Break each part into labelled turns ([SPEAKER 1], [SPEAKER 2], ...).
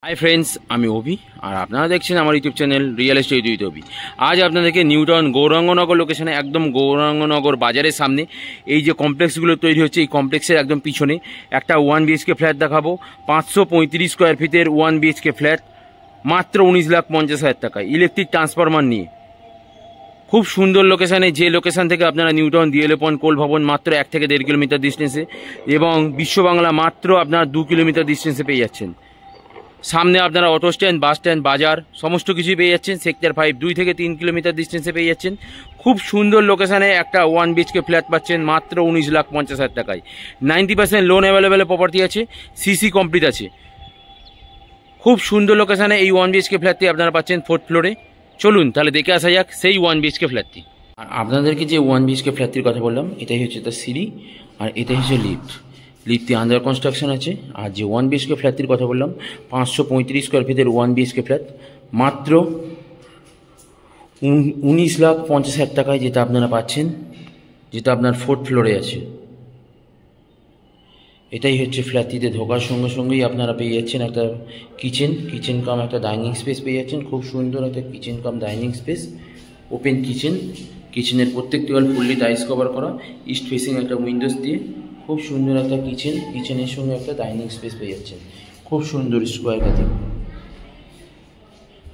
[SPEAKER 1] Hi friends আমি অভি আর আপনারা দেখছেন আমার YouTube channel real estate with Abhi. আজ আপনাদেরকে নিউটাউন গৌরাঙ্গনগর লোকেশনে একদম গৌরাঙ্গনগর বাজারের সামনে এই যে কমপ্লেক্সগুলো তৈরি হচ্ছে এই কমপ্লেক্সের একদম পিছনে একটা 1 বিএইচকে ফ্ল্যাট দেখাবো। 535 স্কোয়ার ফিটের 1 বিএইচকে ফ্ল্যাট মাত্র 19,50,000 টাকায় ইলেকট্রিক ট্রান্সফরমার নিয়ে। খুব সুন্দর লোকেশানে, যে লোকেশান থেকে আপনারা নিউটাউন ডিএলএ পয়েন্ট কোল ভবন মাত্র 1 থেকে 1.5 কিলোমিটার ডিস্টেন্সে এবং বিশ্ববাংলা মাত্র আপনারা 2 কিলোমিটার ডিস্টেন্সে পেয়ে যাচ্ছেন। সামনে আপনারা অটো স্ট্যান্ড, বাস স্ট্যান্ড, বাজার সমস্ত কিছুই পেয়ে যাচ্ছেন। সেক্টর 5 2 থেকে 3 কিলোমিটার ডিস্টেন্সে পেয়ে যাচ্ছেন। খুব সুন্দর লোকেশানে একটা 1 বিএইচকে ফ্ল্যাট পাচ্ছেন মাত্র 19,50,000 টাকায়। 90% লোন অ্যাভেলেবেল প্রপার্টি আছে, সিসি কমপ্লিট আছে। খুব সুন্দর লোকেশানে এই 1 বিএইচকে ফ্ল্যাটটি আপনারা পাচ্ছেন 4th ফ্লোরে। চলুন তাহলে দেখে আসা যাক সেই 1 বিএইচকে ফ্ল্যাটটি। আর আপনাদেরকে যে 1 বিএইচকে ফ্ল্যাটটির কথা বললাম এটাই হচ্ছে তার সিঁড়ি আর এটাই হচ্ছে লিফটটি আন্ডার কনস্ট্রাকশন আছে। আর যে 1 বিএইচকে ফ্ল্যাটটির কথা বললাম 535 স্কোয়ার ফিটের 1 বিএইচকে ফ্ল্যাট মাত্র 19,50,000 টাকায়, যেটা আপনারা পাচ্ছেন, যেটা আপনার 4th ফ্লোরে আছে। এটাই হচ্ছে ফ্ল্যাটটিতে ঢোকার সঙ্গে সঙ্গেই আপনারা পেয়ে যাচ্ছেন একটা কিচেন কাম একটা ডাইনিং স্পেস পেয়ে যাচ্ছেন। খুব সুন্দর একটা kitchen cum dining space, open কিচেনের প্রত্যেকটি ওয়াল ফুললি টাইলস কভার করা, ইস্ট ফেসিং একটা উইন্ডোজ দিয়ে খুব সুন্দর একটা কিচেনের সঙ্গে একটা ডাইনিং স্পেস পেয়ে যাচ্ছেন। খুব সুন্দর স্কোয়ার কাটিং।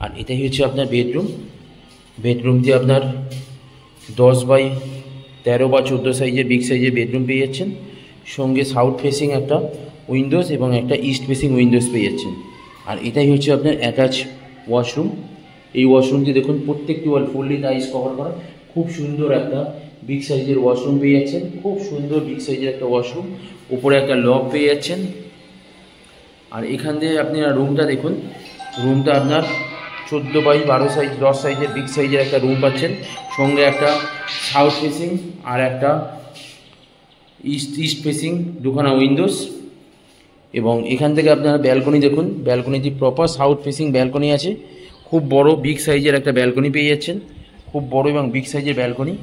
[SPEAKER 1] আর এটাই হচ্ছে আপনার বেডরুমটি আপনার 10x13 বা 14 সাইজের বিগ সাইজের বেডরুম পেয়ে যাচ্ছেন। সঙ্গে সাউথ ফেসিং একটা উইন্ডোজ এবং একটা ইস্ট ফেসিং উইন্ডোজ পেয়ে যাচ্ছেন। আর এটাই হচ্ছে আপনার অ্যাটাচ ওয়াশরুম। এই ওয়াশরুমটি দেখুন প্রত্যেকটি ওয়াল ফুললি টাইলস কভার করা, খুব সুন্দর একটা বিগ সাইজের ওয়াশরুম পেয়ে যাচ্ছেন। খুব সুন্দর বিগ সাইজের একটা ওয়াশরুম, উপরে একটা লক পেয়ে যাচ্ছেন। আর এখান দিয়ে আপনারা রুমটা দেখুন, রুমটা আপনার 14x12 সাইজ 10 সাইজের বিগ সাইজের একটা রুম পাচ্ছেন। সঙ্গে একটা সাউথ ফেসিং আর একটা ইস্ট ফেসিং দুখানা উইন্ডোজ। এবং এখান থেকে আপনারা ব্যালকনি দেখুন, ব্যালকনিটি প্রপার সাউথ ফেসিং ব্যালকনি আছে। খুব বড় বিগ সাইজের একটা ব্যালকনি পেয়ে যাচ্ছেন, খুব বড় এবং বিগ সাইজের ব্যালকনি।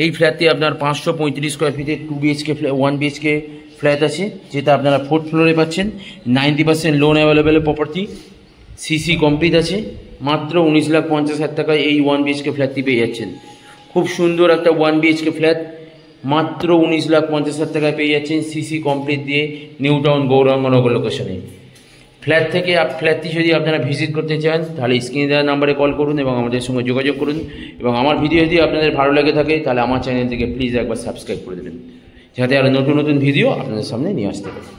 [SPEAKER 1] এই ফ্ল্যাটটি আপনার 535 স্কোয়ার ফিটের 2 বিএইচকে 1 বিএইচকে ফ্ল্যাট আছে, যেটা আপনারা 4th ফ্লোরে পাচ্ছেন। 90% loan available property, CC complete আছে। মাত্র 19,50,000 টাকায় এই 1 বিএইচকে ফ্ল্যাটটি পেয়ে যাচ্ছেন। খুব সুন্দর একটা 1 বিএইচকে ফ্ল্যাট মাত্র 19,50,000 টাকায় পেয়ে যাচ্ছেন, সিসি কমপ্লিট দিয়ে নিউটাউন গৌরাঙ্গনগর লোকেশনে। ফ্ল্যাটটি যদি আপনারা ভিজিট করতে চান তাহলে স্ক্রিনে দেওয়া নাম্বারে কল করুন এবং আমাদের সঙ্গে যোগাযোগ করুন। এবং আমার ভিডিও যদি আপনাদের ভালো লাগে থাকে তাহলে আমার চ্যানেলটিকে প্লিজ একবার সাবস্ক্রাইব করে দেবেন, যাতে আরও নতুন ভিডিও আপনাদের সামনে নিয়ে আসতে পারে।